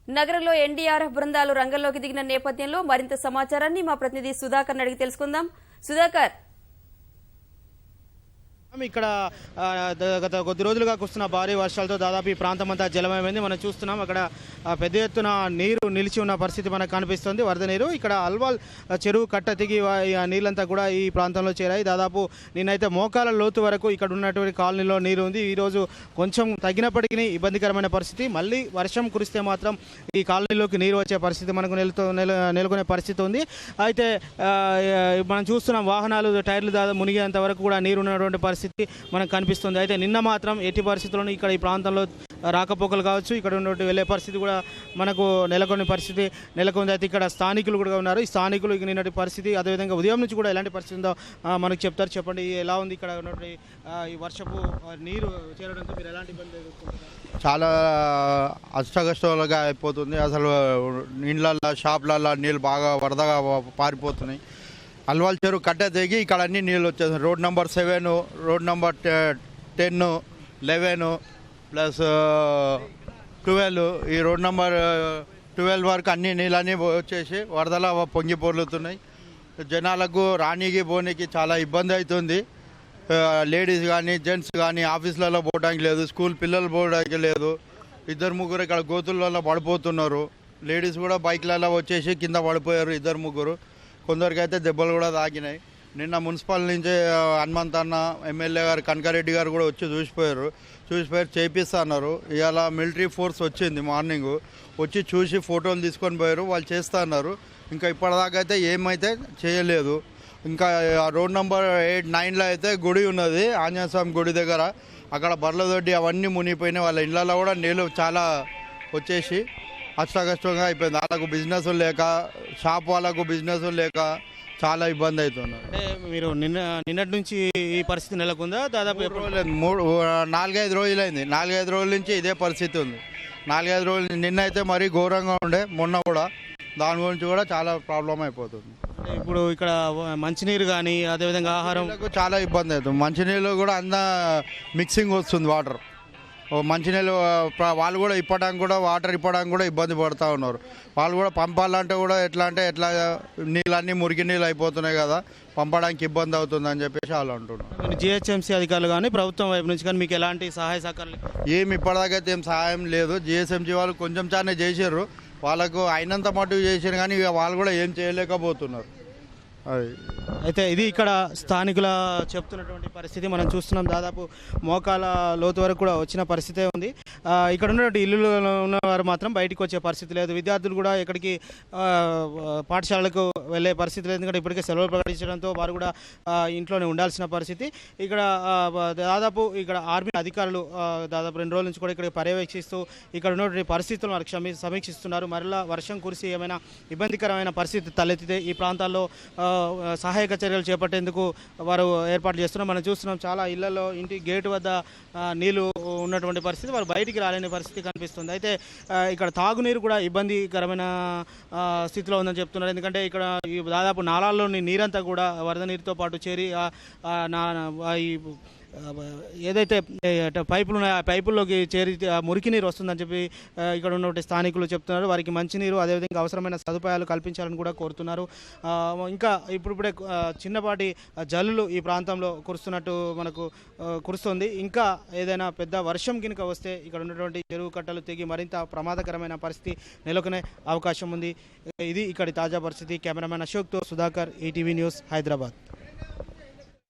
నగరంలో ఎన్డీఆర్ఎఫ్ బృందాలు రంగంలోకి దిగిన నేపథ్యంలో మరింత సమాచారాన్ని మా ప్రతినిధి సుధాకర్ అడిగి తెలుసుకుందాం. సుధాకర్, ఇక్కడ గత కొద్ది రోజులుగా కురుస్తున్న భారీ వర్షాలతో దాదాపు ఈ ప్రాంతం అంతా జలమయమైంది. మనం చూస్తున్నాం అక్కడ పెద్ద ఎత్తున నీరు నిలిచి ఉన్న పరిస్థితి మనకు కనిపిస్తుంది. వరద నీరు ఇక్కడ అల్వాల్ చెరువు కట్ట తెగి నీళ్ళంతా కూడా ఈ ప్రాంతంలో చేరాయి. దాదాపు నిన్నైతే మోకాల లోతు వరకు ఇక్కడ ఉన్నటువంటి కాలనీలో నీరు ఉంది. ఈరోజు కొంచెం తగ్గినప్పటికీ ఇబ్బందికరమైన పరిస్థితి. మళ్ళీ వర్షం కురిస్తే మాత్రం ఈ కాలనీలోకి నీరు వచ్చే పరిస్థితి మనకు నెలకొనే పరిస్థితి ఉంది. అయితే మనం చూస్తున్నాం వాహనాలు టైర్లు దాదాపు మునిగేంత వరకు కూడా నీరు ఉన్నటువంటి పరిస్థితి మనకు కనిపిస్తుంది. అయితే నిన్న మాత్రం ఎట్టి పరిస్థితుల్లోనూ ఇక్కడ ఈ ప్రాంతంలో రాకపోకలు కావచ్చు, ఇక్కడ ఉన్నటువంటి వెళ్ళే పరిస్థితి కూడా మనకు నెలకొనే పరిస్థితి నెలకొంది. అయితే ఇక్కడ స్థానికులు కూడా ఉన్నారు. ఈ స్థానికులు నిన్నటి పరిస్థితి, అదేవిధంగా ఉదయం నుంచి కూడా ఎలాంటి పరిస్థితి ఉందో మనకు చెప్తారు. చెప్పండి, ఎలా ఉంది ఇక్కడ ఉన్నటువంటి ఈ వర్షపు నీరు చేరడంతో మీరు ఎలాంటి ఇబ్బంది ఎదుర్కొంటున్నారు? చాలా అష్టకష్టాలుగా అయిపోతుంది. అసలు ఇండ్లల్లో షాపులల్లో నీళ్ళు బాగా వరదగా పారిపోతున్నాయి. అల్వాల్ చెరువు కట్ట తెగి ఇక్కడ అన్ని నీళ్ళు వచ్చేసాయి. Road number 7, road number 10, 11 plus 12, ఈ రోడ్ నెంబర్ 12 వరకు అన్ని నీళ్ళన్నీ వచ్చేసి వరదలా పొంగి పొర్లుతున్నాయి. జనాలకు రానీకి పోనీకి చాలా ఇబ్బంది అవుతుంది. లేడీస్ కానీ జెంట్స్ కానీ ఆఫీసులలో పోవడానికి లేదు, స్కూల్ పిల్లలు పోవడానికి లేదు. 2-3 ఇక్కడ గోతులలో పడిపోతున్నారు. లేడీస్ కూడా బైక్లలో వచ్చేసి కింద పడిపోయారు 2-3. కొందరికైతే దెబ్బలు కూడా తాకినాయి. నిన్న మున్సిపల్ నుంచి హనుమంత్ అన్న, ఎమ్మెల్యే గారు కనకారెడ్డి గారు కూడా వచ్చి చూసిపోయి చేపిస్తా అన్నారు. ఇవాళ మిలిటరీ ఫోర్స్ వచ్చింది, మార్నింగ్ వచ్చి చూసి ఫోటోలు తీసుకొని పోయారు. వాళ్ళు చేస్తా అన్నారు. ఇంకా ఇప్పటిదాకా అయితే ఏమైతే చేయలేదు. ఇంకా రోడ్ నెంబర్ 8, 9లో అయితే గుడి ఉన్నది, ఆంజనేయ స్వామి గుడి దగ్గర. అక్కడ బర్లదొడ్డి అవన్నీ మునిగిపోయినాయి. వాళ్ళ ఇళ్ళల్లో కూడా నీళ్ళు చాలా వచ్చేసి అష్టకష్టంగా అయిపోయింది. వాళ్ళకు బిజినెస్ లేక, షాప్ వాళ్ళకు బిజినెస్ లేక చాలా ఇబ్బంది అవుతున్నారు. అంటే మీరు నిన్నటి నుంచి ఈ పరిస్థితి నెలకొందా? దాదాపు 4-5 రోజులైంది. 4-5 రోజుల నుంచి ఇదే పరిస్థితి ఉంది. 4-5 రోజులు నిన్న అయితే మరీ ఘోరంగా ఉండే, మొన్న కూడా దాని గురించి కూడా చాలా ప్రాబ్లం అయిపోతుంది. ఇప్పుడు ఇక్కడ మంచినీరు కానీ అదేవిధంగా ఆహారం చాలా ఇబ్బంది అవుతుంది. మంచినీళ్ళు కూడా అంతా మిక్సింగ్ వస్తుంది వాటర్. మంచినీళ్ళు వాళ్ళు కూడా వాటర్ ఇప్పడానికి కూడా ఇబ్బంది పడుతూ ఉన్నారు. వాళ్ళు కూడా పంపాలంటే కూడా ఎట్లా నీళ్ళన్నీ మురికి నీళ్ళు అయిపోతున్నాయి కదా, పంపడానికి ఇబ్బంది అవుతుంది అని చెప్పేసి వాళ్ళు అంటున్నారు. జిహెచ్ఎంసీ అధికారులు కానీ ప్రభుత్వం వైపు నుంచి కానీ మీకు ఎలాంటి సహాయ సహకారాలు? ఏమి ఇప్పటిదాకైతే ఏం సహాయం లేదు. జిహెచ్ఎంసీ వాళ్ళు కొంచెం చానే చేశారు, వాళ్ళకు అయినంత మటుకు చేశారు కానీ వాళ్ళు కూడా ఏం చేయలేకపోతున్నారు. అయితే ఇది ఇక్కడ స్థానికుల చెప్తున్నటువంటి పరిస్థితి మనం చూస్తున్నాం. దాదాపు మోకాల లోతు వరకు కూడా వచ్చిన పరిస్థితే ఉంది. ఇక్కడ ఉన్నటువంటి ఇల్లులో ఉన్నవారు మాత్రం బయటకు వచ్చే పరిస్థితి లేదు. విద్యార్థులు కూడా ఇక్కడికి పాఠశాలకు వెళ్ళే పరిస్థితి లేదు, ఎందుకంటే ఇప్పటికే సెలవులు ప్రకటించడంతో వారు కూడా ఇంట్లోనే ఉండాల్సిన పరిస్థితి. ఇక్కడ దాదాపు ఇక్కడ ఆర్మీ అధికారులు దాదాపు 2 రోజుల నుంచి కూడా ఇక్కడ పర్యవేక్షిస్తూ ఇక్కడ ఉన్నటువంటి పరిస్థితులను వారు సమీక్షిస్తున్నారు. మరలా వర్షం కురిసి ఏమైనా ఇబ్బందికరమైన పరిస్థితి తలెత్తితే ఈ ప్రాంతాల్లో సహాయక చర్యలు చేపట్టేందుకు వారు ఏర్పాటు చేస్తున్నారు. మనం చూస్తున్నాం చాలా ఇళ్లలో ఇంటి గేటు వద్ద నీళ్లు ఉన్నటువంటి పరిస్థితి, వారు బయటికి రాలేని పరిస్థితి కనిపిస్తుంది. అయితే ఇక్కడ తాగునీరు కూడా ఇబ్బందికరమైన స్థితిలో ఉందని చెప్తున్నారు. ఎందుకంటే ఇక్కడ దాదాపు నాలాల్లోని నీరంతా కూడా వరద నీరుతో పాటు చేరి ఏదైతే పైపులు ఉన్నాయో ఆ పైపుల్లోకి చేరి మురికి నీరు వస్తుందని చెప్పి ఇక్కడ ఉన్నటువంటి స్థానికులు చెప్తున్నారు. వారికి మంచినీరు అదేవిధంగా అవసరమైన సదుపాయాలు కల్పించాలని కూడా కోరుతున్నారు. ఇంకా ఇప్పుడిప్పుడే చిన్నపాటి జల్లులు ఈ ప్రాంతంలో కురుస్తున్నట్టు మనకు కురుస్తుంది. ఇంకా ఏదైనా పెద్ద వర్షం కనుక వస్తే ఇక్కడ ఉన్నటువంటి చెరువు కట్టలు తెగి మరింత ప్రమాదకరమైన పరిస్థితి నెలకొనే అవకాశం ఉంది. ఇది ఇక్కడి తాజా పరిస్థితి. కెమెరామెన్ అశోక్తో సుధాకర్, ఈటీవీ న్యూస్, హైదరాబాద్.